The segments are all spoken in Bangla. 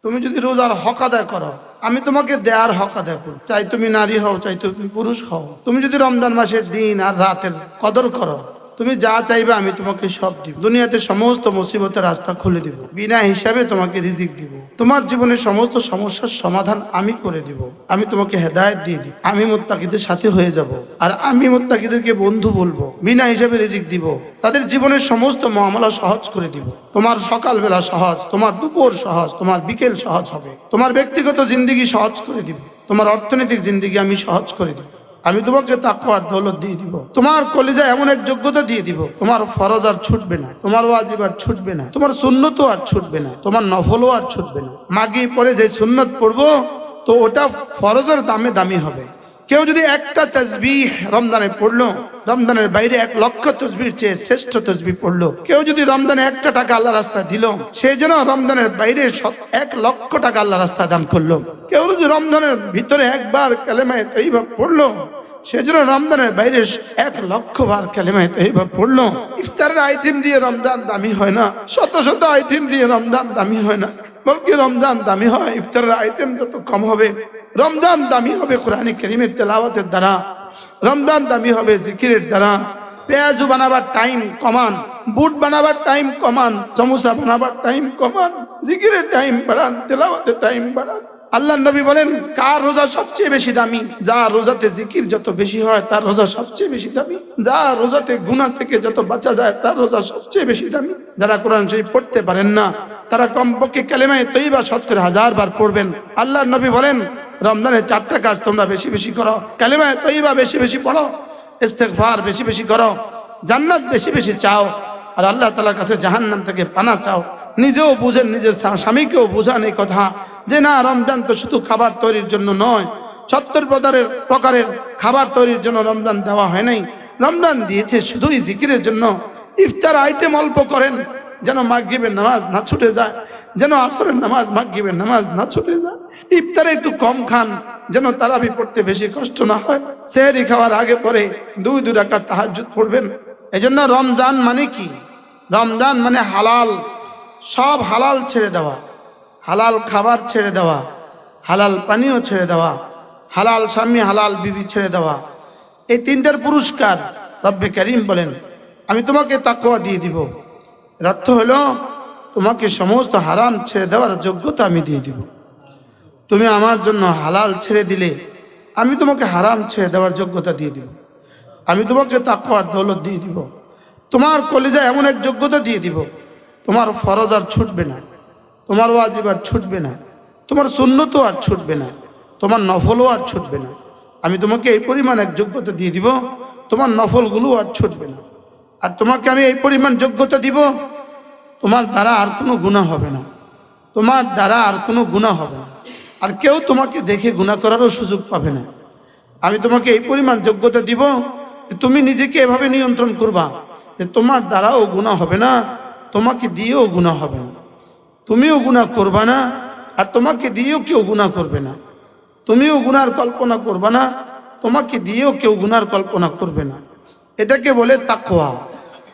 তুমি যদি রোজার হক আদায় করো, আমি তোমাকে দেয়ার হক আদায় করো। চাই তুমি নারী হও, চাই তুমি পুরুষ হও। তুমি যদি রমজান মাসের দিন আর রাতের কদর করো, তুমি যা চাইবে আমি তোমাকে সব দিব। দুনিয়াতে সমস্ত মুসিবতের রাস্তা খুলে দিব, বিনা হিসাবে তোমাকে রিজিক দিব। তোমার জীবনের সমস্ত সমস্যার সমাধান আমি করে দিব। আমি তোমাকে হেদায়েত দিয়ে দিব। আমি মুত্তাকিদের সাথে হয়ে যাব, আর আমি মুত্তাকিদেরকে বন্ধু বলবো, বিনা হিসাবে রিজিক দিব। তাদের জীবনের সমস্ত মামলা সহজ করে দিব। তোমার সকালবেলা সহজ, তোমার দুপুর সহজ, তোমার বিকেল সহজ হবে। তোমার ব্যক্তিগত জিন্দেগি সহজ করে দিব। তোমার অর্থনৈতিক জিন্দেগি আমি সহজ করে দিব। আমি তোমাকে তাকওয়ার দৌলত দিয়ে দিব। তোমার কলিজায় এমন এক যোগ্যতা দিয়ে দিব, তোমার ফরজ আর ছুটবে না, তোমার ওয়াজিব আর ছুটবে না, তোমার সুন্নতও আর ছুটবে না, তোমার নফলও আর ছুটবে না। মাগি পরে যে সুন্নত পড়বো, তো ওটা ফরজের দামে দামি হবে। কেউ যদি একটা তসবিহ রমজানে পড়লো, রমজানের বাইরে 1,00,000 তসবির চেয়ে শ্রেষ্ঠ তসবিহ পড়লো। কেউ যদি রমজানে 1টা টাকা আল্লাহ রাস্তায় দিল, সে যেন রমজানের বাইরে 1,00,000 টাকা আল্লাহ রাস্তায় দান করলো। কেউ যদি রমজানের ভিতরে একবার কালেমায়ে তাইয়্যিবা পড়লো, সে যেন রমজানের বাইরে 1,00,000 বার কালেমায়ে তাইয়্যিবা পড়লো। ইফতারের আইটেম দিয়ে রমজান দামি হয় না, শত শত আইটেম দিয়ে রমজান দামি হয় না, বলকি রমজান দামি হয় ইফতারের আইটেম যত কম হবে। রমজান দামি হবে কোরআনে কারীমের তেলাওয়াতের দ্বারা, রমজান দামি হবে জিকিরের দ্বারা। পেঁয়াজু বানাবার টাইম কমান, বুট বানাবার টাইম কমান, সমোসা বানাবার টাইম কমান, জিকিরের টাইম বাড়ান, তেলাওয়াতের টাইম বাড়ান। আল্লাহ নবী বলেন, কার রোজা সবচেয়ে বেশি দামি? যার রোজাতে জিকির যত বেশি হয় তার রোজা সবচেয়ে বেশি দামি। যার রোজাতে গুনাহ থেকে যত বাঁচা যায় তার রোজা সবচেয়ে বেশি দামি। যারা কোরআন শরীফ পড়তে পারেন না, তারা কমপক্ষে কালেমায়ে তাইয়্যিবা 70,000 বার পড়বেন। আল্লাহ নবী বলেন, রমজানে 4টা কাজ তোমরা বেশি বেশি করো। কালেমায়ে তাইয়্যিবা বেশি বেশি পড়ো, ইস্তেগফার বেশি বেশি করো, জান্নাত বেশি বেশি চাও, আর আল্লাহ তাআলার কাছে জাহান্নাম থেকে পানা চাও। নিজেও বুঝেন, নিজের স্বামীকেও বোঝান এই কথা, যে না, রমজান তো শুধু খাবার তৈরির জন্য নয়। 70 প্রকারের খাবার তৈরির জন্য রমজান দেওয়া হয় নাই। রমজান দিয়েছে শুধুই জিকিরের জন্য। ইফতার আইটেম অল্প করেন, যেন মাগরিবের নামাজ না ছুটে যায়, যেন আসরের নামাজ মাগরিবের নামাজ না ছুটে যায়। ইফতারে একটু কম খান, যেন তারাবি পড়তে বেশি কষ্ট না হয়। সেহরি খাওয়ার আগে পরে 2 রাকাত তাহাজ্জুদ পড়বেন। এজন্য রমজান মানে কি? রমজান মানে হালাল, সব হালাল ছেড়ে দেওয়া, হালাল খাবার ছেড়ে দেওয়া, হালাল পানীয় ছেড়ে দেওয়া, হালাল স্বামী হালাল বিবি ছেড়ে দেওয়া। এই 3টার পুরস্কার রব্বে কারীম বলেন, আমি তোমাকে তাকওয়া দিয়ে দিব। এর অর্থ হলো, তোমাকে সমস্ত হারাম ছেড়ে দেওয়ার যোগ্যতা আমি দিয়ে দিব। তুমি আমার জন্য হালাল ছেড়ে দিলে, আমি তোমাকে হারাম ছেড়ে দেওয়ার যোগ্যতা দিয়ে দিব। আমি তোমাকে তাকওয়ার দৌলত দিয়ে দিব। তোমার কলিজায় এমন এক যোগ্যতা দিয়ে দিব, তোমার ফরজ আর ছুটবে না, তোমার ওয়াজিব আর ছুটবে না, তোমার সুন্নতও আর ছুটবে না, তোমার নফলও আর ছুটবে না। আমি তোমাকে এই পরিমাণ এক যোগ্যতা দিয়ে দিব, তোমার নফলগুলো আর ছুটবে না। আর তোমাকে আমি এই পরিমাণ যোগ্যতা দিব, তোমার দ্বারা আর কোনো গুনাহ হবে না, তোমার দ্বারা আর কোনো গুনাহ হবে না, আর কেউ তোমাকে দেখে গুনাহ করারও সুযোগ পাবে না। আমি তোমাকে এই পরিমাণ যোগ্যতা দিব, তুমি নিজেকে এভাবে নিয়ন্ত্রণ করবা যে তোমার দ্বারাও গুনাহ হবে না, তোমাকে দিয়েও গুনাহ হবে না। তুমিও গুনাহ করবা না, আর তোমাকে দিয়েও কেউ গুনাহ করবে না। তুমিও গুনার কল্পনা করবা না, তোমাকে দিয়েও কেউ গুনার কল্পনা করবে না। এটাকে বলে তাকওয়া,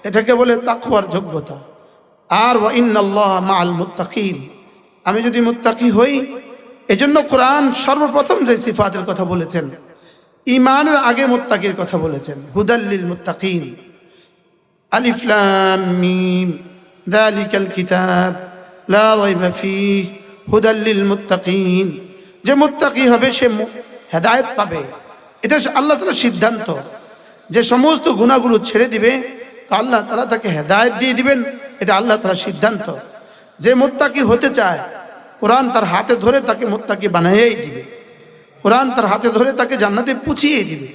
এটাকে বলে তাকওয়ার যোগ্যতা। আর ওয়া ইন্নাল্লাহা মাআল মুত্তাকিন, আমি যদি মুত্তাকি হই। এজন্য কোরআন সর্বপ্রথম যে সিফাতের কথা বলেছেন, ঈমানের আগে মুত্তাকির কথা বলেছেন, হুদাল্লিল মুত্তাকিন। আলিফ লাম মিম যালিকাল কিতাব লা রাইবা ফীহি হুদাল্লিল মুত্তাকিন। যে মুত্তাকি হবে সে হেদায়েত পাবে, এটা আল্লাহ তাআলার সিদ্ধান্ত। যে সমস্ত গুনাহগুলো ছেড়ে দিবে, তা আল্লাহ তাআলা তাকে হেদায়েত দিয়ে দিবেন, এটা আল্লাহ তাআলার সিদ্ধান্ত। যে মুত্তাকি হতে চায়, কোরআন তার হাতে ধরে তাকে মুত্তাকি বানাইয়েই দিবে। কোরআন তার হাতে ধরে তাকে জান্নাতে পৌঁছিয়ে দিবে।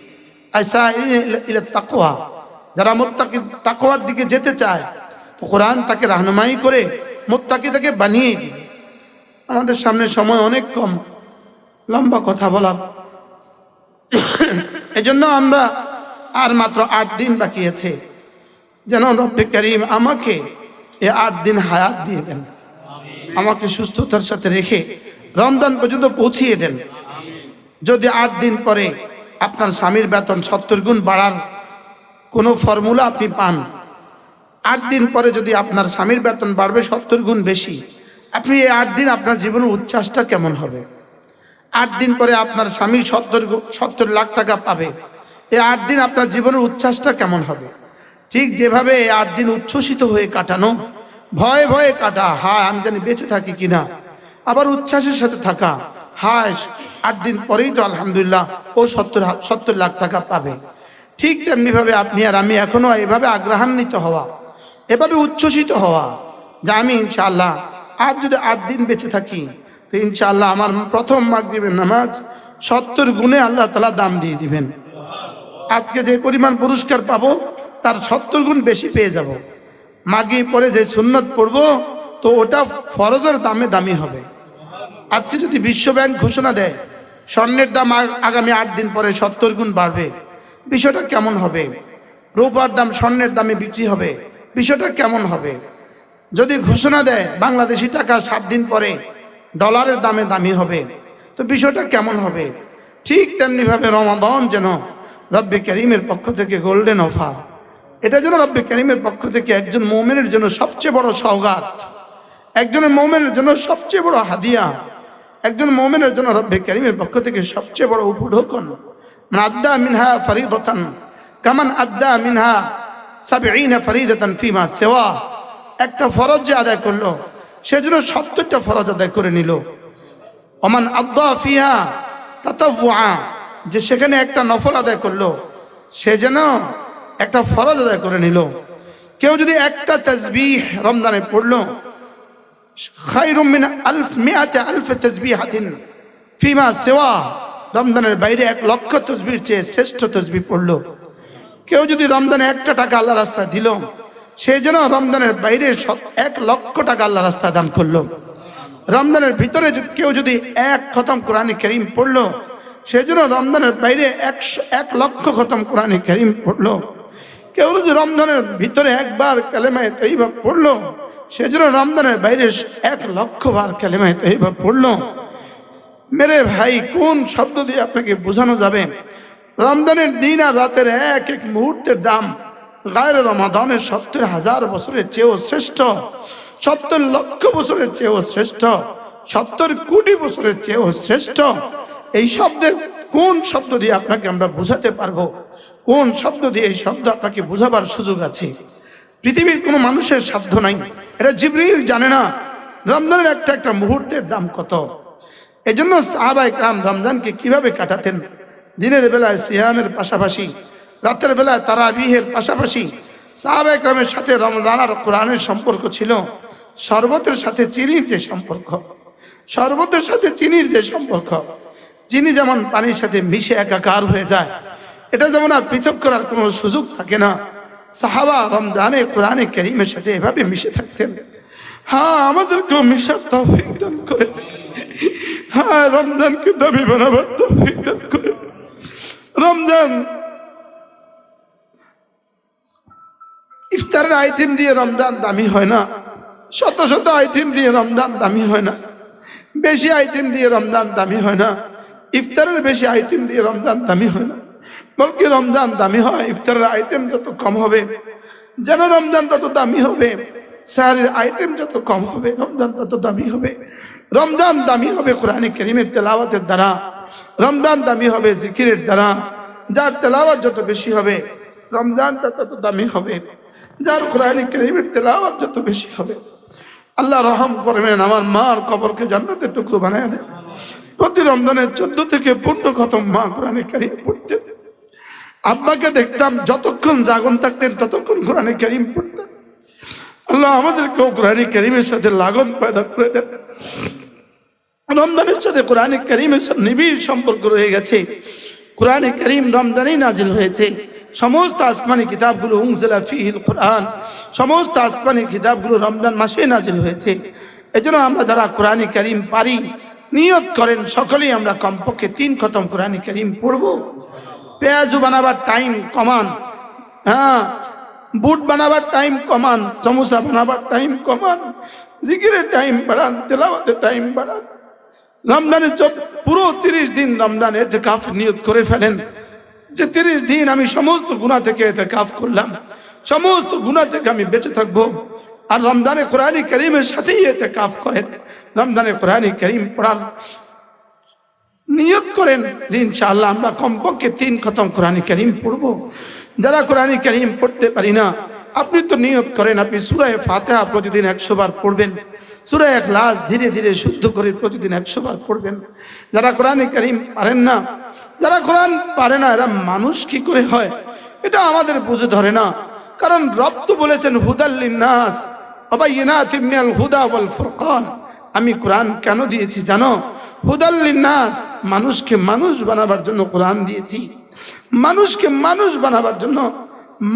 আইসাইলিনা ইলা তাকওয়া, যারা মুত্তাকি তাকওয়ার দিকে যেতে চায়, তো কোরআন তাকে রাহনুমাই করে মুত্তাকি তাকে বানিয়ে দিবে। আমাদের সামনে সময় অনেক কম, লম্বা কথা বলার, এজন্য আমরা আর মাত্র 8 দিন বাকি আছে। যেন রব্বে কারীম আমাকে এই 8 দিন হায়াত দিয়ে দেন, আমাকে সুস্থতার সাথে রেখে রমজান পর্যন্ত পৌঁছিয়ে দেন। যদি 8 দিন পরে আপনার স্বামীর বেতন 70 গুণ বাড়ার কোনো ফর্মুলা আপনি পান, 8 দিন পরে যদি আপনার স্বামীর বেতন বাড়বে 70 গুণ বেশি, আপনি এই 8 দিন আপনার জীবনের উচ্ছ্বাসটা কেমন হবে? 8 দিন পরে আপনার স্বামী 70 লাখ টাকা পাবে, এই 8 দিন আপনার জীবনের উচ্ছ্বাসটা কেমন হবে? ঠিক যেভাবে এই 8 দিন উচ্ছ্বসিত হয়ে কাটানো, ভয়ে ভয়ে কাটা, হায় আমি জানি বেঁচে থাকি কিনা, আবার উচ্ছ্বাসের সাথে থাকা, হায় 8 দিন পরেই তো আলহামদুলিল্লাহ ও 70 লাখ টাকা পাবে। ঠিক তেমনিভাবে আপনি আর আমি এখনো এভাবে আগ্রহান্বিত হওয়া, এভাবে উচ্ছ্বসিত হওয়া যে আমি ইনশাআল্লাহ আর যদি 8 দিন বেঁচে থাকি তো ইনশাআল্লাহ আমার প্রথম মাগরিবের নামাজ 70 গুণে আল্লাহ তাআলা দাম দিয়ে দিবেন। আজকে যে পরিমাণ পুরস্কার পাবো তার 70 গুণ বেশি পেয়ে যাব। মাগরিব পরে যে সুন্নত পড়বো তো ওটা ফরজের দামে দামি হবে। আজকে যদি বিশ্বব্যাংক ঘোষণা দেয় স্বর্ণের দাম আগামী 8 দিন পরে 70 গুণ বাড়বে, বিষয়টা কেমন হবে? রূপার দাম স্বর্ণের দামে বিক্রি হবে, বিষয়টা কেমন হবে? যদি ঘোষণা দেয় বাংলাদেশি টাকা 7 দিন পরে ডলারের দামে দামি হবে, তো বিষয়টা কেমন হবে? ঠিক তেমনিভাবে রমাদান যেন রব্বে কারীমের পক্ষ থেকে গোল্ডেন অফার, এটা যেন রব্বে কারীমের পক্ষ থেকে একজন মুমিনের জন্য সবচেয়ে বড় সওগাত, একজনের মুমিনের জন্য সবচেয়ে বড় হাদিয়া, একজন মুমিনের জন্য রব্বে কারীমের পক্ষ থেকে সবচেয়ে বড় উপঢৌকন। মান আদ্দা মিনহা ফরিদাতান কামান আদ্দা মিনহা 70 ফরিদাতান ফিমা সিওয়া, একটা ফরজ যে আদায় করলো সেজন্য 70টা ফরজ আদায় করে নিল। ওমান আদ্দা ফিহা তাতাওয়া, যে সেখানে একটা নফল আদায় করলো সে যেন একটা ফরজ আদায় করে নিল। কেউ যদি একটা তাসবিহ রমজানে পড়লো, খায়রুম মিন মিআতি আলফ তাসবিহাতিন ফিমা সিওয়া, রমজানের বাইরে 1 লক্ষ তাসবিহর চেয়ে শ্রেষ্ঠ তাসবিহ পড়লো। কেউ যদি রমজানে 1টা টাকা আল্লাহ রাস্তায় দিল, সে যেন রমজানের বাইরে 1 লক্ষ টাকা আল্লাহ রাস্তায় দান করলো। রমজানের ভিতরে কেউ যদি 1 খতম কোরআন কারীম পড়লো, সে যেন রমজানের বাইরে 1 লক্ষ খতম কোরআন কারীম পড়লো। কেউ যদি রমজানের ভিতরে 1 বার কালেমায়ে তাইয়্যিবা পড়লো, সে যেন রমজানের বাইরে 1 লক্ষ বার কালেমায়ে তাইয়্যিবা পড়লো। মেরে ভাই, কোন শব্দ দিয়ে আপনাকে বোঝানো যাবে? রমজানের দিন আর রাতের এক এক মুহূর্তের দাম গায়রে রমাদানের 70,000 বছরের চেয়েও শ্রেষ্ঠ, 70 লক্ষ বছরের চেয়েও শ্রেষ্ঠ, 70 কোটি বছরের চেয়েও শ্রেষ্ঠ। এই শব্দের কোন শব্দ দিয়ে আপনাকে আমরা বোঝাতে পারবো? কোন শব্দ দিয়ে এই শব্দ আপনাকে বোঝাবার সুযোগ আছে? পৃথিবীর কোনো মানুষের সাধ্য নাই, এটা জিবরিল জানে না রমজানের একটা একটা মুহূর্তের দাম কত। এজন্য সাহাবায়ে কেরাম রমজানকে কিভাবে কাটাতেন? দিনের বেলায় সিয়ামের পাশাপাশি, রাতের বেলায় তারাবিহের পাশাপাশি সাহাবায়ে কেরামের সাথে রমজান আর কোরআনের সম্পর্ক ছিল শরবতের সাথে চিনির যে সম্পর্ক। শরবতের সাথে চিনির যে সম্পর্ক, চিনি যেমন পানির সাথে মিশে একাকার হয়ে যায়, এটা যেমন আর পৃথক করার কোনো সুযোগ থাকে না, সাহাবা রমজানে কোরআনে কারীমের সাথে এভাবে মিশে থাকতেন। হ্যাঁ, আমাদেরকেও মিশার তৌফিক দান করে, হ্যাঁ রমজানকে দামি বানাবার তৌফিক দান করে। রমজান ইফতারের আইটেম দিয়ে রমজান দামি হয় না, শত শত আইটেম দিয়ে রমজান দামি হয় না, বেশি আইটেম দিয়ে রমজান দামি হয় না, ইফতারের বেশি আইটেম দিয়ে রমজান দামি হয় না, বলকি রমজান দামি হয় ইফতারের আইটেম যত কম হবে যেন রমজান তত দামি হবে, সাহারির আইটেম যত কম হবে রমজান তত দামি হবে। রমজান দামি হবে কোরআনে কারীমের তেলাওয়াতের দ্বারা, রমজান দামি হবে জিকিরের দ্বারা। যার তেলাওয়াত যত বেশি হবে রমজানটা তত দামি হবে, যার কোরআনে কারীমের তেলাওয়াত যত বেশি হবে। আল্লাহ রহম করবেন, আমার মার কবরকে জান্নাতের টুকরো বানায় দেন। প্রতি রমজানে 14 থেকে 15 খতম মা কোরআনে কারীম পড়তেন। আব্বাকে দেখতাম যতক্ষণ জাগন থাকতেন ততক্ষণ কোরআনে কারীম পড়তেন। আল্লাহ আমাদেরকেও কোরআনে কারীমের সাথে লাগন পয়দা করে দেন। রমজানের সাথে কোরআনে কারীমের সাথে নিবিড় সম্পর্ক রয়ে গেছে। কোরআনে কারীম রমজানেই নাজিল হয়েছে। সমস্ত আসমানি কিতাবগুলো উনজিলা ফিহিল কোরআন, সমস্ত আসমানি কিতাবগুলো রমজান মাসে নাজিল হয়েছে। এজন্য আমরা যারা কোরআনে কারীম পারি নিয়ত করেন সকলেই আমরা কমপক্ষে 3 খতম কোরআনে কারীম পড়ব। পেঁয়াজু বানাবার টাইম কমান, হ্যাঁ বুট বানাবার টাইম কমান, সমোসা বানাবার টাইম কমান, জিকিরের টাইম বাড়ান, তেলাওয়াতের টাইম বাড়ান। রমজানের পুরো 30 দিন রমজান ইতিকাফ নিয়ত করে ফেলেন যে 30 দিন আমি সমস্ত গুনাহ থেকে ইতিকাফ করলাম, সমস্ত গুনাহ থেকে আমি বেঁচে থাকবো। আর রমজানে কোরআনী কারীমের সাথেই ইতিকাফ করেন। রমজানে কোরআনী কারীম পড়ার নিয়ত করেন যে ইনশাআল্লাহ আমরা কমপক্ষে 3 খতম কোরআনী কারীম পড়ব। যারা কোরআনী কারীম পড়তে পারি না, আপনি তো নিয়ত করেন আপনি সূরা ফাতিহা প্রতিদিন 100 বার পড়বেন, সূরা ইখলাস ধীরে ধীরে শুদ্ধ করে প্রতিদিন 100 বার পড়বেন। যারা কোরআনী কারীম পারেন না, যারা কোরআন পারে না, এরা মানুষ কি করে হয় এটা আমাদের বুঝে ধরে না। কারণ রব তো বলেছেন হুদাল লিন্নাস ওয়া বায়িনাতিম মিনাল হুদা ওয়াল ফুরকান। আমি কোরআন কেন দিয়েছি জানো? হুদাল লিন্নাস, মানুষকে মানুষ বানাবার জন্য কোরআন দিয়েছি। মানুষকে মানুষ বানাবার জন্য,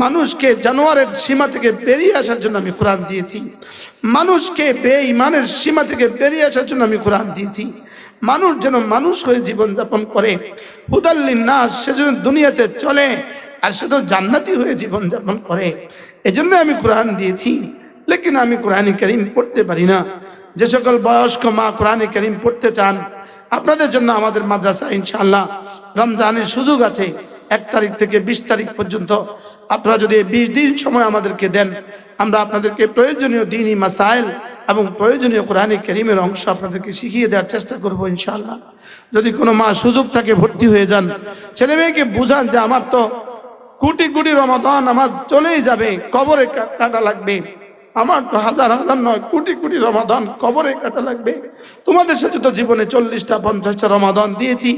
মানুষকে জানোয়ারের সীমা থেকে বেরিয়ে আসার জন্য আমি কোরআন দিয়েছি। মানুষকে বেঈমানের সীমা থেকে বেরিয়ে আসার জন্য আমি কোরআন দিয়েছি। মানুষ যেন মানুষ হয়ে জীবনযাপন করে। হুদাল লিন্নাস, সে যেন দুনিয়াতে চলে আর সে তো জান্নাতি হয়ে জীবনযাপন করে, এজন্য আমি কোরআন দিয়েছি। লেকিন আমি কোরআন কারীম পড়তে পারি না। যে সকল বয়স্ক মা কোরআন কারীম পড়তে চান, আপনাদের জন্য আমাদের মাদ্রাসা ইনশাআল্লাহ রমজানের সুযোগ আছে। 1 তারিখ থেকে 20 তারিখ পর্যন্ত আপনারা যদি 20 দিন সময় আমাদেরকে দেন, আমরা আপনাদেরকে প্রয়োজনীয় দ্বীনি মাসাইল এবং প্রয়োজনীয় কোরআন কারীমের অংশ আপনাদেরকে শিখিয়ে দেওয়ার চেষ্টা করব ইনশাআল্লাহ। যদি কোনো মা সুযোগ থাকে ভর্তি হয়ে যান, ছেলে মেয়েকে বুঝান যে আমার তো কোটি কোটি রমাদান আমার চলেই যাবে, কবরে কাটা লাগবে। আমার তো হাজার হাজার নয়, কোটি কোটি রমাদান কবরে কাটা লাগবে। তোমাদের সাথে তো জীবনে 40টা 50টা রমাদান দিয়েছি,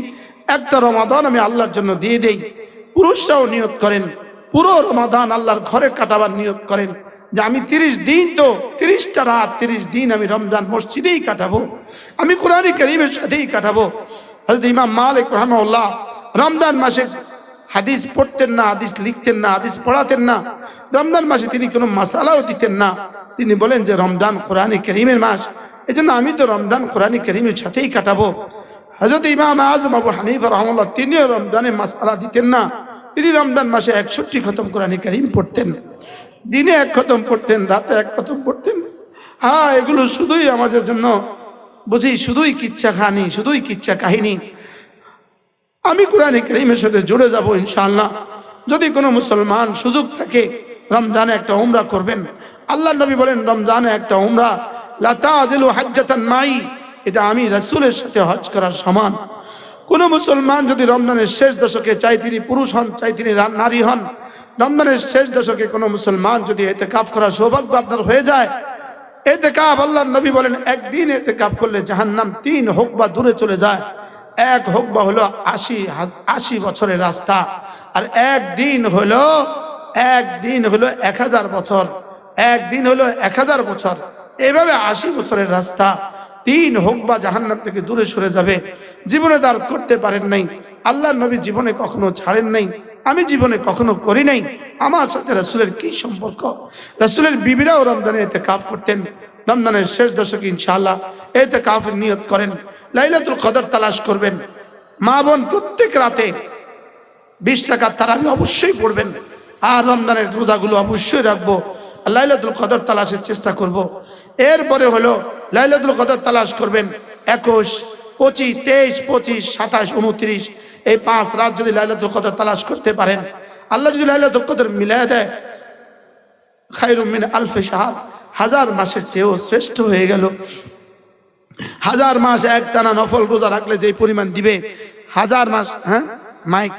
একটা রমাদান আমি আল্লাহর জন্য দিয়ে দেই। পুরুষরাও নিয়ত করেন, পুরো রমাদান আল্লাহর ঘরে কাটাবার নিয়ত করেন যে আমি 30 দিন তো 30টা রাত 30 দিন আমি রমজান মসজিদেই কাটাবো, আমি কোরআন কারীমের সাথেই কাটাবো। হযরত ইমাম মালিক রাহিমাহুল্লাহ রমজান মাসে হাদিস পড়তেন না, হাদিস লিখতেন না, হাদিস পড়াতেন না। রমজান মাসে তিনি কোনো মাসালাও দিতেন না। তিনি বলেন যে রমজান কোরআন কারীমের মাস, এজন্য আমি তো রমজান কোরআন কারীমের সাথেই কাটাবো। হযরত ইমাম আযম আবু হানিফা রাহিমাহুল্লাহ তিনিও রমজানে মাসালা দিতেন না। তিনি রমজান মাসে 61 খতম কোরআন কারীম পড়তেন। দিনে 1 খতম পড়তেন, রাতে 1 খতম পড়তেন। হ্যাঁ, এগুলো শুধুই আমাদের জন্য বুঝি, শুধুই কিচ্ছা খানি, শুধুই কিচ্ছা কাহিনী। আমি কোরআন কারীমের সাথে জুড়ে যাব ইনশাআল্লাহ। যদি কোনো মুসলমান সুযোগ থাকে রমজানে একটা উমরা করবেন। আল্লাহর নবী বলেন রমজানে একটা উমরা লা তাযিলু হাজ্জাতান মাই, এটা আমি রাসূলের সাথে হজ করার সমান। কোন মুসলমান যদি রমজানের শেষ দশকে, চাই তিনি পুরুষ হন চাই তিনি নারী হন, রমজানের শেষ দশকে কোনো মুসলমান যদি ইতিকাফ করার সৌভাগ্য আপনার হয়ে যায়, ইতিকাফ আল্লাহর নবী বলেন একদিন ইতিকাফ করলে জাহান্নাম 3 হুকবা দূরে চলে যায়। 1 হুকবা হলো 80 বছরের রাস্তা, আর একদিন হলো 1000 বছর। একদিন হলো 1000 বছর, এইভাবে 80 বছরের রাস্তা। 3 হুকবা জাহান্নাম থেকে দূরে সরে যাবে। জীবনে দাঁড় করতে পারেন নাই, আল্লাহর নবী জীবনে কখনো ছাড়েন নাই, আমি জীবনে কখনো করি নাই। আমার সাথে রাসূলের কি সম্পর্ক? রাসূলের বিবিরাও রমজানে ইতিকাফ করতেন। রমজানের শেষ দশকে ইনশাআল্লাহ ইতিকাফের নিয়ত করেন, লাইলাতুল কদর তালাশ করবেন। মা বোন প্রত্যেক রাতে 20 রাকাত তারাবি অবশ্যই পড়বেন, আর রমজানের রোজাগুলো অবশ্যই রাখবো। লাইলাতুল কদর তালাশের চেষ্টা করব। এরপরে হলো লাইলাতুল কদর তালাশ করবেন 21, 25, 23, 25, 27, 29, এই 5 রাত যদি লাইলাতুল কদর তালাশ করতে পারেন, আল্লাহ যদি লাইলাতুল কদর মিলায় দেয়, খায়রুম মিন আলফি শাহর, 1000 মাসের চেয়েও শ্রেষ্ঠ হয়ে গেল। 1000 মাস একটানা নফল রোজা রাখলে যে পরিমাণ দিবে, 1000 মাস। হ্যাঁ, মাইক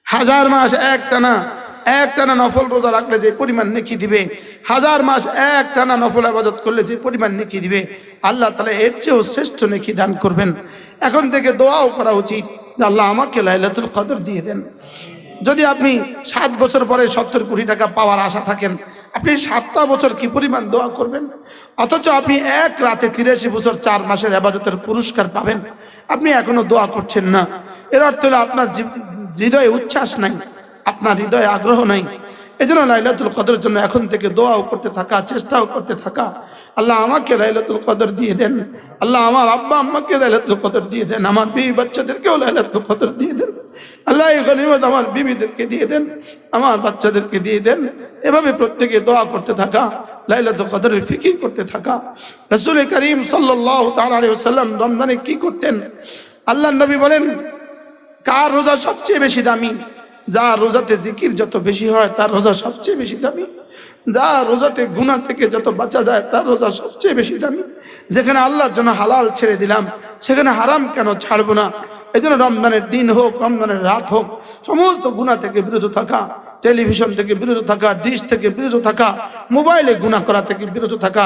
1000 মাস একটানা নফল রোজা রাখলে যে পরিমাণ নেকি দিবে, 1000 মাস একটানা নফল ইবাদত করলে যে পরিমাণ নেকি দিবে, আল্লাহ তাআলা এর চেয়েও শ্রেষ্ঠ নেকি দান করবেন। এখন থেকে দোয়াও করা উচিত যে আল্লাহ আমাকে লাইলাতুল কদর দিয়ে দেন। যদি আপনি 7 বছর পরে 70 কোটি টাকা পাওয়ার আশা থাকেন, আপনি 7টা বছর কি পরিমাণ দোয়া করবেন, অথচ আপনি 1 রাতে 83 বছর 4 মাসের ইবাদতের পুরস্কার পাবেন, আপনি এখনো দোয়া করছেন না। এর অর্থ হলো আপনার হৃদয়ে উচ্ছ্বাস নাই, আপনার হৃদয়ে আগ্রহ নাই। এজন্য লাইলাতুল কদরের জন্য এখন থেকে দোয়াও করতে থাকা, চেষ্টাও করতে থাকা। আল্লাহ আমাকে লাইলাতুল কদর দিয়ে দেন, আল্লাহ আমার আব্বা আম্মাকে লাইলাতুল কদর দিয়ে দেন, আমার বিবি বাচ্চাদেরকেও লাইলাতুল কদর দিয়ে দেন। আল্লাহ এই গনিমত আমার বিবিদেরকে দিয়ে দেন, আমার বাচ্চাদেরকে দিয়ে দেন। এভাবে প্রত্যেকে দোয়া করতে থাকা, লাইলাতুল কদরের ফিকির করতে থাকা। রাসূল করিম সাল্লাল্লাহু তাআলা আলাইহি ওয়াসাল্লাম রমজানে কি করতেন? আল্লাহ নবী বলেন, কার রোজা সবচেয়ে বেশি দামি? যার রোজাতে জিকির যত বেশি হয় তার রোজা সবচেয়ে বেশি দামি। যার রোজাতে গুনাহ থেকে যত বাঁচা যায় তার রোজা সবচেয়ে বেশি দামি। যেখানে আল্লাহর জন্য হালাল ছেড়ে দিলাম সেখানে হারাম কেন ছাড়বো না? এই জন্য রমজানের দিন হোক, রমজানের রাত হোক, সমস্ত গুনাহ থেকে বিরত থাকা, টেলিভিশন থেকে বিরত থাকা, ডিশ থেকে বিরত থাকা, মোবাইলে গুনাহ করা থেকে বিরত থাকা,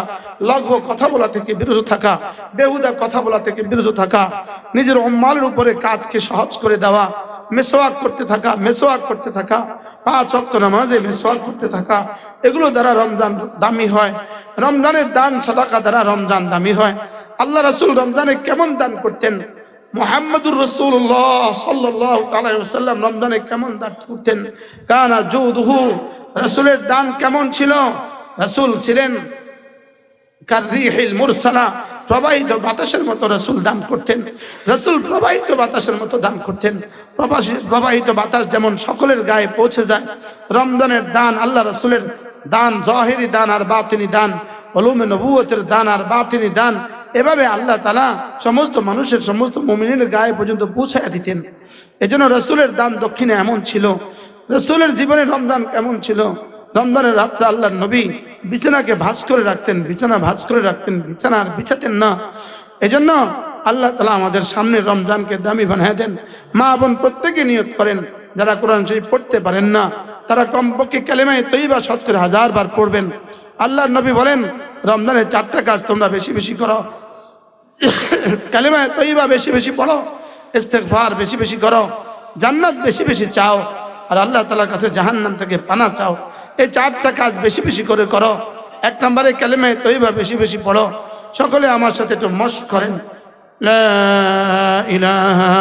লঘু কথা বলা থেকে বিরত থাকা, বেহুদা কথা বলা থেকে বিরত থাকা, নিজের অম্মালের উপরে কাজকে সহজ করে দেওয়া, মেসওয়াক করতে থাকা, 5 ওয়াক্ত নামাজে মেসওয়াক করতে থাকা, এগুলো দ্বারা রমজান দামি হয়। রমজানের দান সাদাকা দ্বারা রমজান দামি হয়। আল্লাহ রাসূল রমজানে কেমন দান করতেন? মুহাম্মদুর রাসূলুল্লাহ সাল্লাল্লাহু আলাইহি ওয়াসাল্লাম রমজানে কেমন দান করতেন? কানা জুদুহু, রাসূলের দান কেমন ছিল? রাসূল ছিলেন কাররিহিল মুরসালা, প্রবাহিত বাতাসের মতো রাসূল দান করতেন। রাসূল প্রবাহিত বাতাসের মতো দান করতেন। প্রবাহিত বাতাস যেমন সকলের গায়ে পৌঁছে যায়, রমজানের দান, আল্লাহ রাসূলের দান, জাহিরি দান আর বাতিনি দান, উলুমে নবুয়তের দান আর বাতিনি দান, এভাবে আল্লাহ তাআলা সমস্ত মানুষের, সমস্ত মুমিনের গায়ে পর্যন্ত পৌঁছায় দিতেন। এজন্য রাসূলের দান দক্ষিণে এমন ছিল। রাসূলের জীবনে রমজান কেমন ছিল? রমজানের রাত্রে আল্লাহর নবী বিছানাকে ভাঁজ করে রাখতেন, বিছানা আর বিছাতেন না। এজন্য আল্লাহ তাআলা আমাদের সামনে রমজানকে দামি বানিয়ে দেন। মা বোন প্রত্যেকে নিয়ত করেন, যারা কোরআন শরীফ পড়তে পারেন না তারা কমপক্ষে কালেমায়ে তৈয়বা ৭০,০০০ বার পড়বেন। আল্লাহর নবী বলেন, রমজানের 4টা কাজ তোমরা বেশি বেশি করো। কালেমায়ে তৈয়বা বেশি বেশি পড়ো, ইস্তেগফার বেশি বেশি করো, জান্নাত বেশি বেশি চাও, আর আল্লাহ তাআলার কাছে জাহান্নাম থেকে পানা চাও। এই 4টা কাজ বেশি বেশি করে করো। 1 নম্বরে কালেমায়ে তৈয়বা বেশি বেশি পড়ো। সকলে আমার সাথে একটু মশক করেন, লা ইলাহা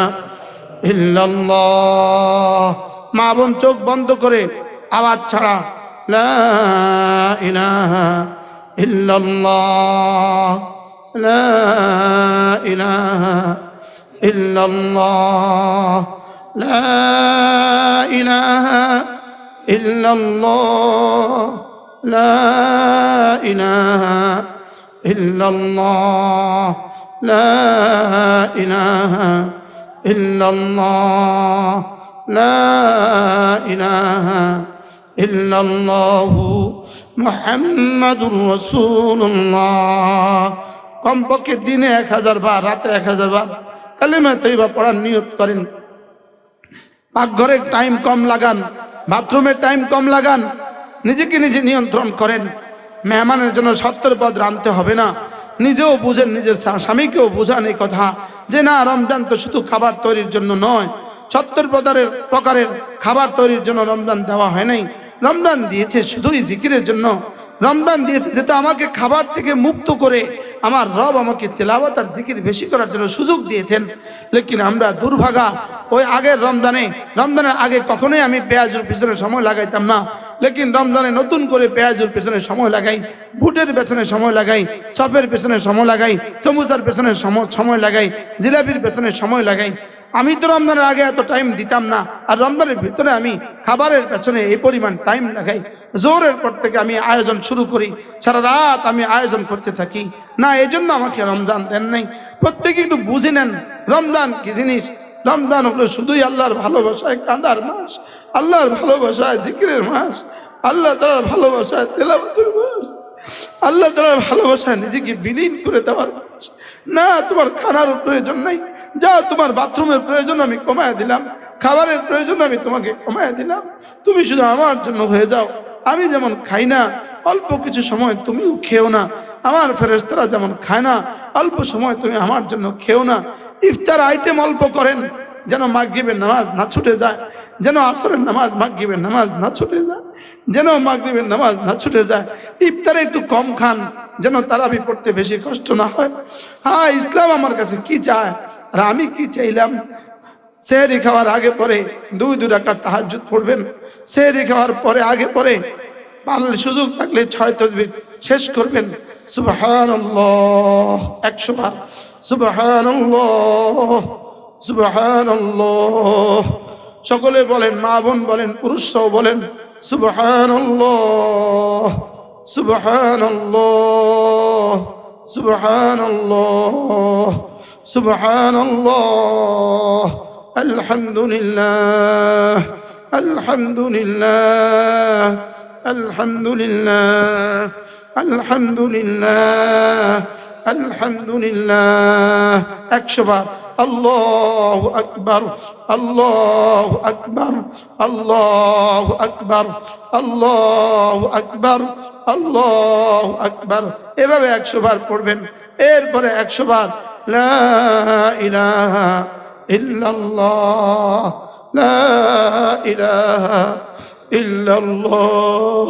ইল্লাল্লাহ। মা বোন চোখ বন্ধ করে আওয়াজ ছাড়া লা ইলাহা ইল্লাল্লাহ, লা ইলাহা ইল্লাল্লাহ, লা ইলাহা ইল্লাল্লাহ, লা ইলাহা ইল্লাল্লাহ, লা ইলাহা ইল্লাল্লাহ, লা ইলাহা ইল্লাল্লাহু মুহাম্মাদুর রাসূলুল্লাহ। কমপক্ষে দিনে 1000 বার, রাতে 1000 বার কালেমা তৈয়বা পড়ার নিয়ত করেন। পাকঘরে টাইম কম লাগান, বাথরুমে টাইম কম লাগান, নিজেকে নিজে নিয়ন্ত্রণ করেন। মেহমানের জন্য 70 পদ রাঁধতে হবে না। নিজেও বুঝেন, নিজের স্বামীকেও বুঝান এই কথা যে না, রমজান তো শুধু খাবার তৈরির জন্য নয়, 70 প্রকারের খাবার তৈরির জন্য রমজান দেওয়া হয় নাই। রমজান দিয়েছে শুধুই জিকিরের জন্য। রমজান দিয়েছে যেটা আমাকে খাবার থেকে মুক্ত করে আমার রব আমাকে তেলাওয়াত আর জিকির বেশি করার জন্য সুযোগ দিয়েছেন। লেকিন আমরা দুর্ভাগা, ওই আগের রমজানের আগে কখনোই আমি পেঁয়াজের পিছনে সময় লাগাইতাম না, লেকিন রমজানে নতুন করে পেঁয়াজের পেছনে সময় লাগাই, বুটের পেছনে সময় লাগাই, চপের পেছনে সময় লাগাই, চমুচার পেছনে সময় লাগাই, জিলাপির পেছনে সময় লাগাই। আমি তো রমজানের আগে এত টাইম দিতাম না, আর রমজানের ভিতরে আমি খাবারের পেছনে এই পরিমাণ টাইম লাগাই। জোহরের পর থেকে আমি আয়োজন শুরু করি, সারা রাত আমি আয়োজন করতে থাকি। না, এই জন্য আমাকে রমজান দেন নাই। প্রত্যেকে একটু বুঝে নেন রমজান কি জিনিস। রমজান হলো শুধুই আল্লাহর ভালোবাসায় কাঁদার মাস, আল্লাহর ভালোবাসায় জিকিরের মাস, আল্লাহ তাআলার ভালোবাসায় তেলাওয়াতের মাস, আল্লাহ তাআলার ভালোবাসায় নিজেকে বিলীন করে দেওয়ার মাস। না, তোমার খানার প্রয়োজন নাই, যা তোমার বাথরুমের প্রয়োজন আমি কমায় দিলাম, খাবারের প্রয়োজন আমি তোমাকে কমায় দিলাম, তুমি শুধু আমার জন্য হয়ে যাও। আমি যেমন খাই না, অল্প কিছু সময় তুমিও খেও না। আমার ফেরেশতারা যেমন খায় না, অল্প সময় তুমি আমার জন্য খেও না। ইফতার আইটেম অল্প করেন, যেন মাগরিবের নামাজ না ছুটে যায়, যেন আসরের নামাজ মাগরিবের নামাজ না ছুটে যায়, যেন মাগরিবের নামাজ না ছুটে যায়। ইফতারে একটু কম খান, যেন তারাবি পড়তে বেশি কষ্ট না হয়। হ্যাঁ, ইসলাম আমার কাছে কি চায় আর আমি কি চাইলাম? সেহরি খাওয়ার আগে পরে 2 রাকাত তাহাজ্জুদ পড়বেন। সেহরি খাওয়ার পরে আগে পরে পারলে সুযোগ থাকলে 6 তাসবিহ শেষ করবেন। সুবহানাল্লাহ 100 বার, সুবহানাল্লাহ, সুবহানাল্লাহ। সকলে বলেন, মা বোন বলেন, পুরুষরাও বলেন সুবহানাল্লাহ, সুবহানাল্লাহ, সুবহানাল্লাহ, সুবহানাল্লাহ, আলহামদুলিল্লাহ, আলহামদুলিল্লাহ, আলহামদুলিল্লাহ, আলহামদুলিল্লাহ, আলহামদুলিল্লাহ। 100 বার আল্লাহু আকবার, আল্লাহু আকবার, আল্লাহু আকবার, আল্লাহু আকবার, আল্লাহু আকবার, এভাবে 100 বার পড়বেন। এরপরে 100 বার লা ইলাহা ইল্লাল্লাহ, লা ইলাহা ইল্লাল্লাহ,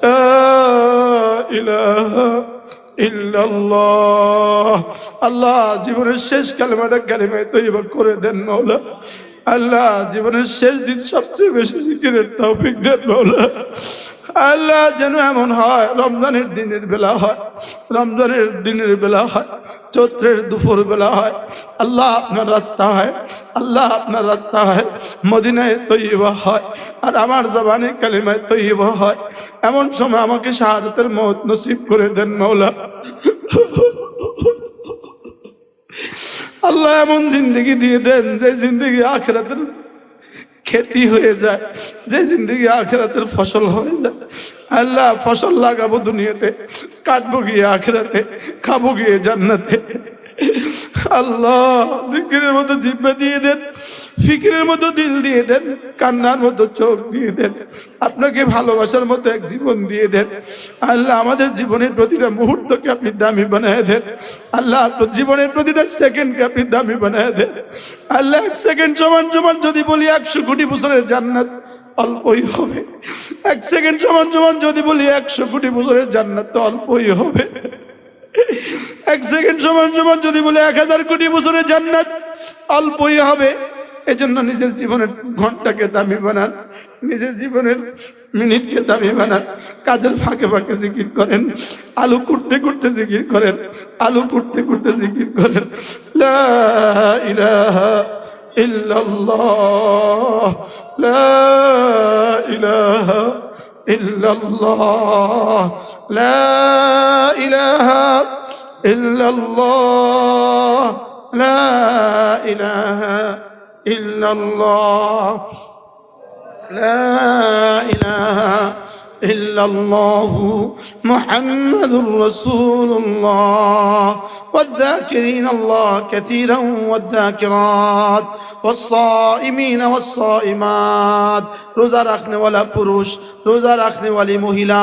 লা ইলাহা ইল্লাল্লাহ। আল্লাহ জীবনের শেষ কালেমাটা কালিমায়ে তয়্যিবা করে দেন মাওলা। আল্লাহ জীবনের শেষ দিন সবচেয়ে বেশি জিকিরের তৌফিক দেন মাওলা। আল্লাহ যেন এমন হয় রমজানের দিনের বেলা হয়, রমজানের দিনের বেলা হয়, চৈত্রের দুপুর বেলা হয়, আল্লাহ আপনার রাস্তা হয়, আল্লাহ আপনার রাস্তা হয়, মদিনায় তয়্যিবা হয়, আর আমার জবানে কালিমায়ে তয়্যিবা হয়। এমন সময় আমাকে শাহাদাতের মওত নসিব করে দেন মাওলা। আল্লাহ এমন জিন্দেগি দিয়ে দেন যে জিন্দেগি আখিরাতের খেতি হয়ে যায়, যে জিন্দেগি আখিরাতের ফসল হয়ে যায়। আল্লাহ ফসল লাগাবো দুনিয়াতে, কাটবো গিয়ে আখিরাতে, খাবো গিয়ে জান্নাতে। আল্লাহ জিকিরের মতো জিহ্বা দিয়ে দেন, ফিকিরের মতো দিল দিয়ে দেন, কান্নার মতো চোখ দিয়ে দেন, আপনাকে ভালোবাসার মতো এক জীবন দিয়ে দেন। আল্লাহ আমাদের জীবনের প্রতিটা মুহূর্তকে আপনি দামি বানায় দেন। আল্লাহ আপনার জীবনের প্রতিটা সেকেন্ডকে আপনি দামি বানায় দেন। আল্লাহ 1 সেকেন্ড সমান সমান যদি বলি 100 কোটি বছরের জান্নাত অল্পই হবে। 1 সেকেন্ড সমান সমান যদি বলি 100 কোটি বছরের জান্নাত তো অল্পই হবে। 1 সেকেন্ড সমান সমান যদি বলে 1000 কোটি বছরের জান্নাত অল্পই হবে। এজন্য নিজের জীবনের ঘন্টাকে দামি বানান, নিজের জীবনের মিনিটকে দামি বানান। কাজের ফাঁকে ফাঁকে জিকির করেন, আলু কুটতে কুটতে জিকির করেন, আলু কুটতে কুটতে জিকির করেন। লা ইলাহা ইল্লাল্লাহ, লা ইলাহা ইল্লাল্লাহ, লা ইলাহা ইল্লাল্লাহ, লা ইলাহা ইল্লাল্লাহ, লা ইলাহা ইল্লাল্লাহ, মুহাম্মাদুর রাসূলুল্লাহ। والذاكرين الله كثيرا والذاكرات والصائمين والصائمات, রোজা রাখনে ওয়ালা পুরুষ, রোজা রাখনে ওয়ালি মহিলা,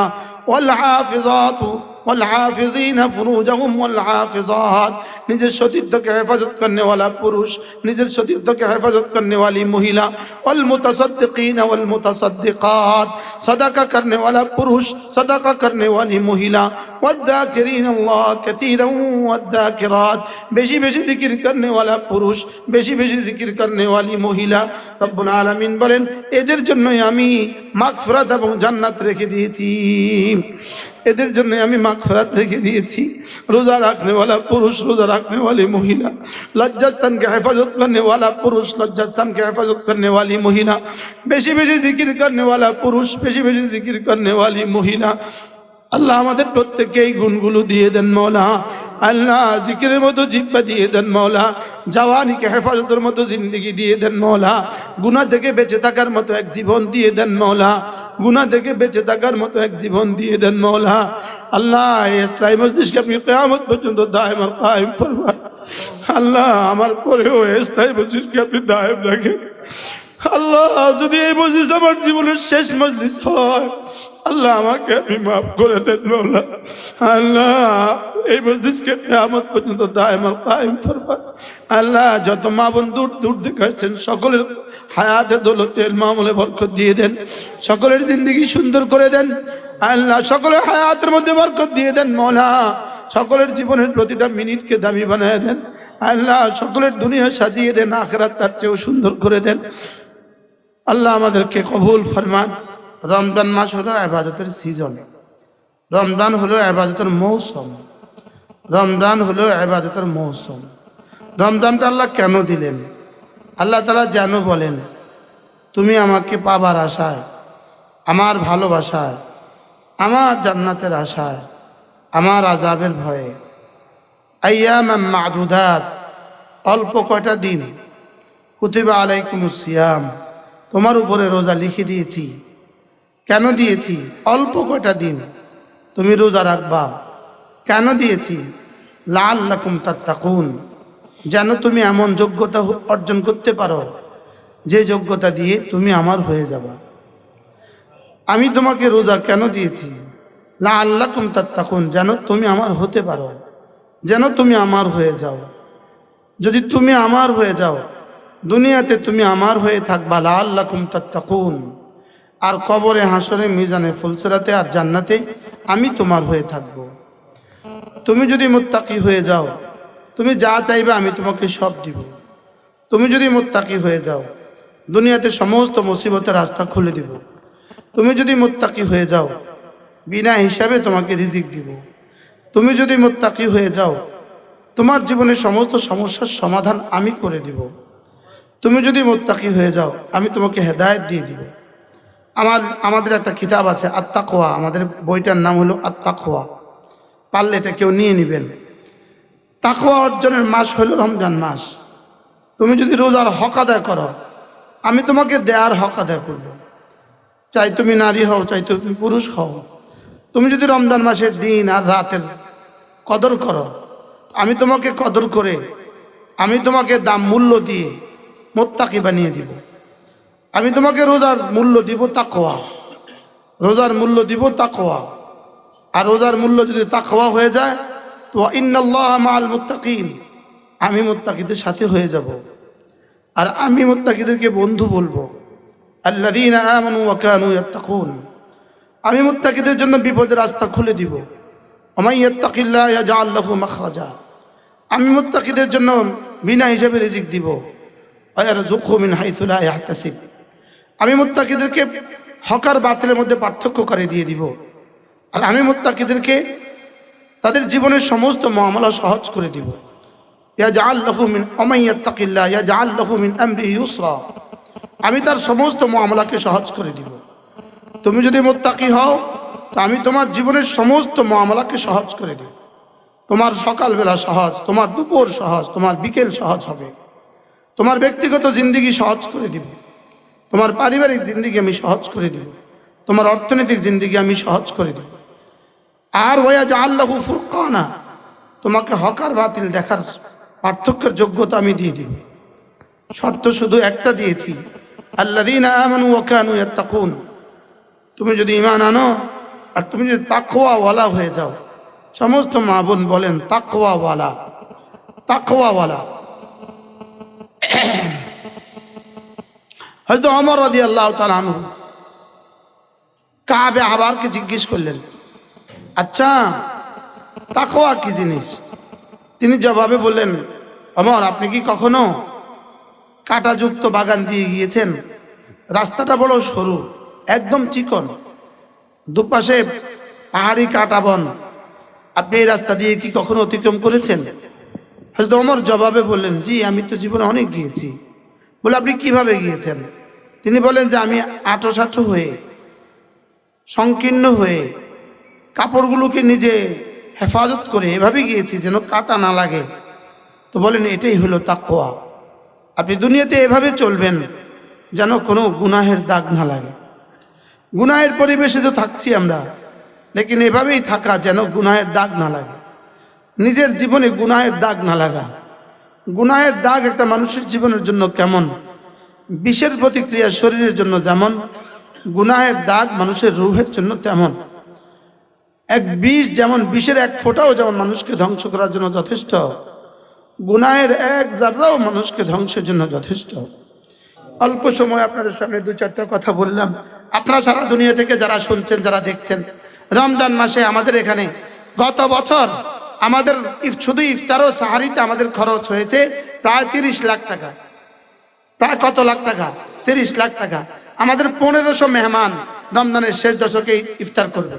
والحافظات والحافظين فروجهم والحافظات, নিজের সতীত্বকে হেফাজত করনে ওয়ালা পুরুষ, নিজের সতীত্বকে হেফাজত করনে ওয়ালি মহিলা, والمتصدقين والمتصدقات, صدقہ کرنے والا পুরুষ, صدقہ کرنے والی মহিলা, والذاكرين الله كثيرا والذاكرات, বেশি বেশি জিকির করনে ওয়ালা পুরুষ, বেশি বেশি জিকির করনে ওয়ালি মহিলা। রব্বুল আলামিন বলেন এদের জন্যই আমি মাগফিরাত এবং জান্নাত রেখে দিয়েছি, এদের জন্য আমি মাগফিরাত রেখে দিয়েছি। রোজা রাখনে वाला পুরুষ, রোজা রাখনে वाली মহিলা, লজ্জাস্থানকে হেফাজত করনে वाला পুরুষ, লজ্জাস্থানকে হেফাজত করনে वाली মহিলা, বেশি বেশি জিকির করনে वाला পুরুষ, বেশি বেশি জিকির করনে वाली মহিলা। আল্লাহ আমাদের প্রত্যেককে এই গুণগুলো দিয়ে দেন মওলা। আল্লাহ জিকিরের মতো জিহ্বা দিয়ে দেন মওলা, জওয়ানিকে হেফাজতের মতো জিন্দগি দিয়ে দেন মওলা, গুনাহ থেকে বেঁচে থাকার মতো এক জীবন দিয়ে দেন মওলা, গুনাহ থেকে বেঁচে থাকার মতো এক জীবন দিয়ে দেন মওলা। আল্লাহ এই ইসলামী মজলিসকে আপনি কিয়ামত পর্যন্ত দায়েম আর কায়েম ফরমান। আল্লাহ আমার পরেও এই ইসলামী মজলিসকে আপনি দায়েম রাখেন। আল্লাহ যদি এই মজলিস আমার জীবনের শেষ মজলিস হয়, আল্লাহ আমাকে আপনি মাফ করে দেন মওলা। আল্লাহ এই মজলিসকে কিয়ামত পর্যন্ত দায়েম আর কায়েম ফরমান। আল্লাহ যত মা বোন দূর দূর থেকে আসছেন সকলের হায়াতে দৌলতে ইলম আমলে বরকত দিয়ে দেন, সকলের জিন্দগি সুন্দর করে দেন। আল্লাহ সকলের হায়াতের মধ্যে বরকত দিয়ে দেন মওলা, সকলের জীবনের প্রতিটা মিনিটকে দামি বানায় দেন। আল্লাহ সকলের দুনিয়া সাজিয়ে দেন, আখিরাত তার চেয়েও সুন্দর করে দেন। আল্লাহ আমাদেরকে কবুল ফরমান। রমজান মাস হলো ইবাদতের সিজন, রমজান হলো ইবাদতের মৌসুম, রমজান হলো ইবাদতের মৌসুম। রমজানটা আল্লাহ কেন দিলেন? আল্লাহ তাআলা যেন বলেন তুমি আমাকে পাবার আশায়, আমার ভালোবাসায়, আমার জান্নাতের আশায়, আমার আযাবের ভয়ে আইয়ামাম মা'দুদাত অল্প কয়টা দিন। কুতিবা আলাইকুমুস সিয়াম, তোমার উপরে রোজা লিখে দিয়েছি। কেন দিয়েছি? অল্প কয়টা দিন তুমি রোজা রাখবা। কেন দিয়েছি? লাআল্লাকুম তাত্তাকুন, যেন তুমি এমন যোগ্যতা অর্জন করতে পারো যে যোগ্যতা দিয়ে তুমি আমার হয়ে যাবা। আমি তোমাকে রোজা কেন দিয়েছি? লাআল্লাকুম তাত্তাকুন, যেন তুমি আমার হতে পারো, যেন তুমি আমার হয়ে যাও। যদি তুমি আমার হয়ে যাও, দুনিয়াতে তুমি আমার হয়ে থাকবা, লাআল্লাকুম তাত্তাকুন, আর কবরে, হাসরে, মিজানে, ফুলসিরাতে আর জান্নাতে আমি তোমার হয়ে থাকব। তুমি যদি মুত্তাকি হয়ে যাও, তুমি যা চাইবে আমি তোমাকে সব দিব। তুমি যদি মুত্তাকি হয়ে যাও, দুনিয়াতে সমস্ত মুসিবতের রাস্তা খুলে দিব। তুমি যদি মুত্তাকি হয়ে যাও, বিনা হিসাবে তোমাকে রিজিক দিব। তুমি যদি মুত্তাকি হয়ে যাও, তোমার জীবনের সমস্ত সমস্যার সমাধান আমি করে দিব। তুমি যদি মুত্তাকি হয়ে যাও, আমি তোমাকে হেদায়েত দিয়ে দিব। আমাদের একটা কিতাব আছে আত-তাকওয়া, আমাদের বইটার নাম হলো আত-তাকওয়া। পারলে এটা কেউ নিয়ে নেবেন। তাকওয়া অর্জনের মাস হলো রমজান মাস। তুমি যদি রোজার হক আদায় করো, আমি তোমাকে দেয়ার হক আদায় করব। চাই তুমি নারী হও, চাই তুমি পুরুষ হও, তুমি যদি রমজান মাসের দিন আর রাতের কদর করো, আমি তোমাকে কদর করে আমি তোমাকে দাম মূল্য দিয়ে মুত্তাকি বানিয়ে দিব। আমি তোমাকে রোজার মূল্য দিব তাকওয়া, রোজার মূল্য দিব তাকওয়া। আর রোজার মূল্য যদি তাকওয়া হয়ে যায় তো ইন্নাল্লাহা মাআল মুত্তাকিন, আমি মুত্তাকিদের সাথে হয়ে যাব। আর আমি মুত্তাকিদেরকে বন্ধু বলবো, আল্লাযীনা আমানু ওয়া কানু ইয়াত্তাকুন। আমি মুত্তাকিদের জন্য বিপদের রাস্তা খুলে দিব। ওয়া ইয়াত্তাকিল্লাহ ইয়াজআল লাহু মাখরাজা, আমি মুত্তাকিদের জন্য বিনা হিসাবে রিজিক দিব। ওয়া ইয়ারযুকহু মিন হাইথু লা ইয়াহতাসিব, আমি মুত্তাকিদেরকে হক আর বাতিলের মধ্যে পার্থক্য করে দিয়ে দিব। আর আমি মুত্তাকিদেরকে তাদের জীবনের সমস্ত মামলা সহজ করে দিব। ইয়াজআল লাহু মিন ওয়া ইয়াত্তাকিল্লাহ ইয়াজআল লাহু মিন আমরিহি ইউসরা, আমি তার সমস্ত মামলাকে সহজ করে দিব। তুমি যদি মুত্তাকি হও, তো আমি তোমার জীবনের সমস্ত মামলাকে সহজ করে দিব। তোমার সকালবেলা সহজ, তোমার দুপুর সহজ, তোমার বিকেল সহজ হবে। তোমার ব্যক্তিগত জিন্দেগি সহজ করে দিব। তোমার পারিবারিক জিন্দেগি আমি সহজ করে দিব। তোমার অর্থনৈতিক জিন্দেগি আমি সহজ করে দিব। আর ওয়াজআল লাহু ফুরকানা, তোমাকে হক আর বাতিল দেখার পার্থক্যের যোগ্যতা আমি দিয়ে দিব। শর্ত শুধু একটা দিয়েছি, আল্লাযীনা আমানু ওয়া কানু ইয়াত্তাকুন। তুমি যদি ঈমান আনো আর তুমি যদি তাকওয়াওয়ালা হয়ে যাও, সমস্ত মা বোন বলেন তাকওয়াওয়ালা, তাকওয়াওয়ালা। হযরত ওমর রাদিয়াল্লাহু তাআলা আনহু কাবে আহবারকে জিজ্ঞেস করলেন, আচ্ছা তাকওয়া কি জিনিস? তিনি জবাবে বললেন, ওমর, আপনি কি কখনো কাঁটাযুক্ত বাগান দিয়ে গিয়েছেন? রাস্তাটা বড় সরু, একদম চিকন, দুপাশে পাহাড়ি কাঁটা বন। আপনি এই রাস্তা দিয়ে কি কখনো অতিক্রম করেছেন? হযরত ওমর জবাবে বললেন, জি, আমি তো জীবনে অনেক গিয়েছি। বলে, আপনি কিভাবে গিয়েছেন? তিনি বলেন যে আমি আঁটো হয়ে, সংকীর্ণ হয়ে, কাপড়গুলোকে নিজে হেফাজত করে এভাবে গিয়েছি যেন কাঁটা না লাগে। তো বলেন, এটাই হলো তাকওয়া। আপনি দুনিয়াতে এভাবে চলবেন যেন কোনো গুনাহের দাগ না লাগে। গুনাহের পরিবেশে তো থাকছি আমরা, লেকিন এভাবেই থাকা যেন গুনাহের দাগ না লাগে। নিজের জীবনে গুনাহের দাগ না লাগা। গুনাহের দাগ একটা মানুষের জীবনের জন্য কেমন, বিষের প্রতিক্রিয়া শরীরের জন্য যেমন, গুনাহের দাগ মানুষের রূহের জন্য তেমন। এক বিষ যেমন, বিষের এক ফোঁটাও যেমন মানুষকে ধ্বংস করার জন্য যথেষ্ট, গুনাহের এক জাররাও মানুষকে ধ্বংসের জন্য যথেষ্ট। অল্প সময় আপনাদের সামনে দু চারটা কথা বললাম। আপনারা সারা দুনিয়া থেকে যারা শুনছেন, যারা দেখছেন, রমজান মাসে আমাদের এখানে গত বছর আমাদের শুধু ইফতার ও সাহারিতে আমাদের খরচ হয়েছে প্রায় 30 লাখ টাকা। প্রায় কত লাখ টাকা? 30 লাখ টাকা। আমাদের 1500 মেহমান রমজানের শেষ দশকে ইফতার করবে।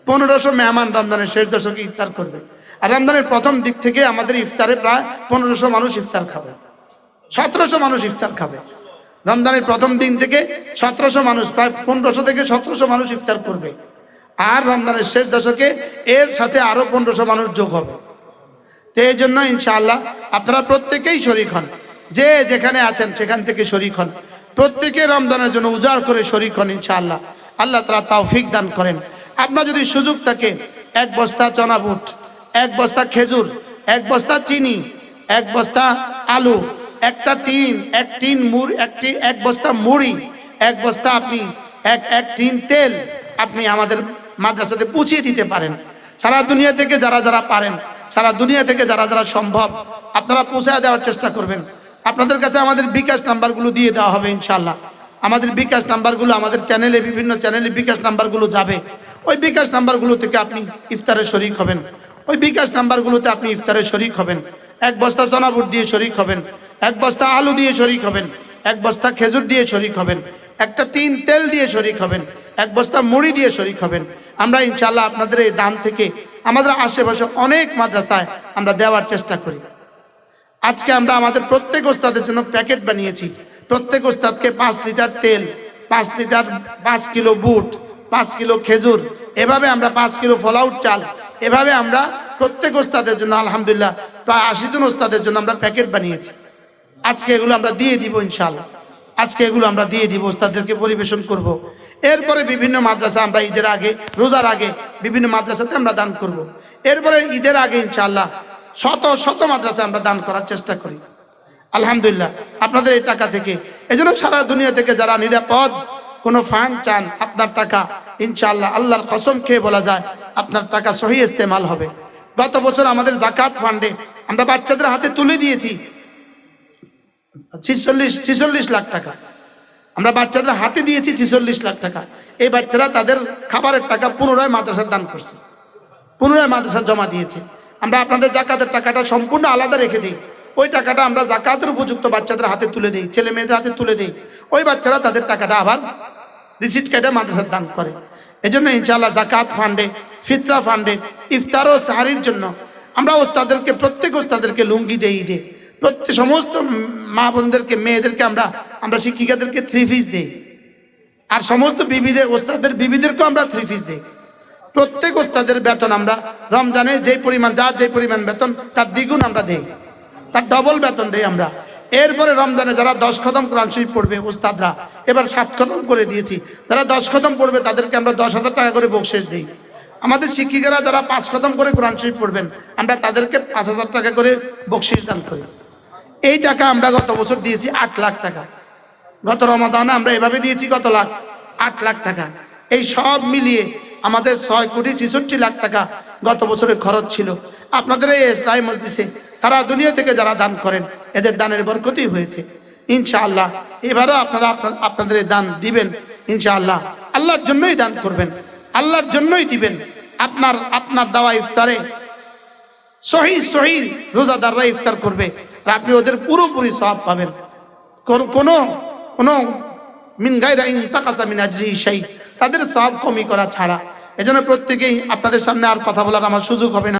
1500 মেহমান রমজানের শেষ দশকে ইফতার করবে। আর রমজানের প্রথম দিক থেকে আমাদের ইফতারে প্রায় 1500 মানুষ ইফতার খাবে, 1700 মানুষ ইফতার খাবে। রমজানের প্রথম দিন থেকে 1700 মানুষ, প্রায় 1500 থেকে 1700 মানুষ ইফতার করবে। আর রমজানের শেষ দশকে এর সাথে আরো 1500 মানুষ যোগ হবে। তো এই জন্য ইনশাআল্লাহ আপনারা প্রত্যেকেই শরীক হন, যে যেখানে আছেন সেখান থেকে শরীক হন, প্রত্যেকে রমজানের জন্য উজাড় করে শরীক হন ইনশাআল্লাহ। আল্লাহ তাআলা তৌফিক দান করেন। আপনার যদি সুযোগ থাকে, এক বস্তা চনা বুট, এক বস্তা খেজুর, এক বস্তা চিনি, এক বস্তা আলু, একটা টিন, এক বস্তা মুড়ি, এক বস্তা আপনি এক টিন তেল আপনি আমাদের মাদ্রাসাতে পৌঁছিয়ে দিতে পারেন। সারা দুনিয়া থেকে যারা যারা পারেন, সারা দুনিয়া থেকে যারা যারা সম্ভব, আপনারা পৌঁছায় দেওয়ার চেষ্টা করবেন। আপনাদের কাছে আমাদের বিকাশ নাম্বারগুলো দিয়ে দেওয়া হবে ইনশাআল্লাহ। আমাদের বিকাশ নাম্বারগুলো আমাদের চ্যানেলে, বিভিন্ন চ্যানেলে বিকাশ নাম্বারগুলো যাবে। ওই বিকাশ নাম্বারগুলো থেকে আপনি ইফতারে শরীক হবেন। ওই বিকাশ নাম্বারগুলোতে আপনি ইফতারে শরীক হবেন। এক বস্তা চনা বুট দিয়ে শরীক হবেন, এক বস্তা আলু দিয়ে শরীক হবেন, এক বস্তা খেজুর দিয়ে শরীক হবেন, একটা টিন তেল দিয়ে শরীক হবেন, এক বস্তা মুড়ি দিয়ে শরীক হবেন। আমরা ইনশাআল্লাহ আপনাদের এই দান থেকে আমাদের আশেপাশে অনেক মাদ্রাসায় আমরা দেওয়ার চেষ্টা করি। আজকে আমরা আমাদের প্রত্যেক ওস্তাদের জন্য প্যাকেট বানিয়েছি। প্রত্যেক ওস্তাদকে 5 লিটার তেল, 5 কিলো বুট, 5 কিলো খেজুর, এভাবে আমরা 5 কিলো ফলাউট চাল, এভাবে আমরা প্রত্যেক ওস্তাদের জন্য আলহামদুলিল্লাহ প্রায় 80 জন ওস্তাদের জন্য আমরা প্যাকেট বানিয়েছি। আজকে এগুলো আমরা দিয়ে দিব ইনশাআল্লাহ। আজকে এগুলো আমরা দিয়ে দিব, ওস্তাদদেরকে পরিবেশন করব। এরপরে বিভিন্ন মাদ্রাসা আমরা ঈদের আগে, রোজার আগে বিভিন্ন মাদ্রাসাতে আমরা দান করব। এরপরে ঈদের আগে ইনশাআল্লাহ শত শত মাদ্রাসা আমরা দান করার চেষ্টা করি আলহামদুলিল্লাহ আপনাদের এই টাকা থেকে। এজন্য সারা দুনিয়া থেকে যারা নিরাপদ কোনো ফান্ড চান, আপনার টাকা ইনশাআল্লাহ আল্লাহর কসম খেয়ে বলা যায় আপনার টাকা সহি ইস্তেমাল হবে। গত বছর আমাদের যাকাত ফান্ডে আমরা বাচ্চাদের হাতে তুলে দিয়েছি 46 লাখ টাকা। আমরা বাচ্চাদের হাতে দিয়েছি 46 লাখ টাকা। এই বাচ্চারা তাদের খাবারের টাকা পুনরায় মাদ্রাসার দান করছে, পুনরায় মাদ্রাসা জমা দিয়েছে। আমরা আপনাদের যাকাতের টাকাটা সম্পূর্ণ আলাদা রেখে দিই, ওই টাকাটা আমরা যাকাতের উপযুক্ত বাচ্চাদের হাতে তুলে দিই, ছেলে মেয়েদের হাতে তুলে দিই। ওই বাচ্চারা তাদের টাকাটা আবার রিসিট কেটে মাদ্রাসার দান করে। এজন্য ইনশাআল্লাহ যাকাত ফান্ডে, ফিতরা ফান্ডে, ইফতার ও সাহারির জন্য আমরা ওস্তাদেরকে, প্রত্যেক ওস্তাদেরকে লুঙ্গি দিয়ে দিই, প্রত্যেক সমস্ত মা বোনদেরকে, মেয়েদেরকে আমরা শিক্ষিকাদেরকে 3 পিস দিই, আর সমস্ত বিবিদের, ওস্তাদের বিবিদেরকেও আমরা 3 পিস দিই। প্রত্যেক ওস্তাদের বেতন আমরা রমজানে যেই পরিমাণ, যার যেই পরিমাণ বেতন তার দ্বিগুণ আমরা দেই, তার ডবল বেতন দেই আমরা। এরপরে রমজানে যারা 10 খতম কোরআন শরীফ পড়বে ওস্তাদরা, এবার 7 খতম করে দিয়েছি, যারা 10 খতম পড়বে তাদেরকে আমরা 10,000 টাকা করে বকশিশ দিই। আমাদের শিক্ষিকারা যারা 5 খতম করে কোরআন শরীফ পড়বেন আমরা তাদেরকে 5,000 টাকা করে বকশিশ দান করি। এই টাকা আমরা গত বছর দিয়েছি 8 লাখ টাকা। গত রমাদানে আমরা এভাবে দিয়েছি কত লাখ? 8 লাখ টাকা। এই সব মিলিয়ে আমাদের 6,66,00,000 টাকা গত বছরের খরচ ছিল। আপনাদের এই ইসলামী মজলিসে সারা দুনিয়া থেকে যারা দান করেন এদের দানের বরকতই হয়েছে ইনশাআল্লাহ। এবারও আপনারা আপনাদের এই দান দিবেন ইনশাআল্লাহ। আল্লাহর জন্যই দান করবেন, আল্লাহর জন্যই দিবেন। আপনার দেওয়া ইফতারে সহি রোজাদাররা ইফতার করবে আর আপনি ওদের পুরোপুরি সওয়াব পাবেন। কোনো মিন গায়রা ইনতাকাসা মিন আজরিহি শাই, তাদের সওয়াব কমি করা ছাড়া। এজন্য প্রত্যেকেই, আপনাদের সামনে আর কথা বলার আমার সুযোগ হবে না।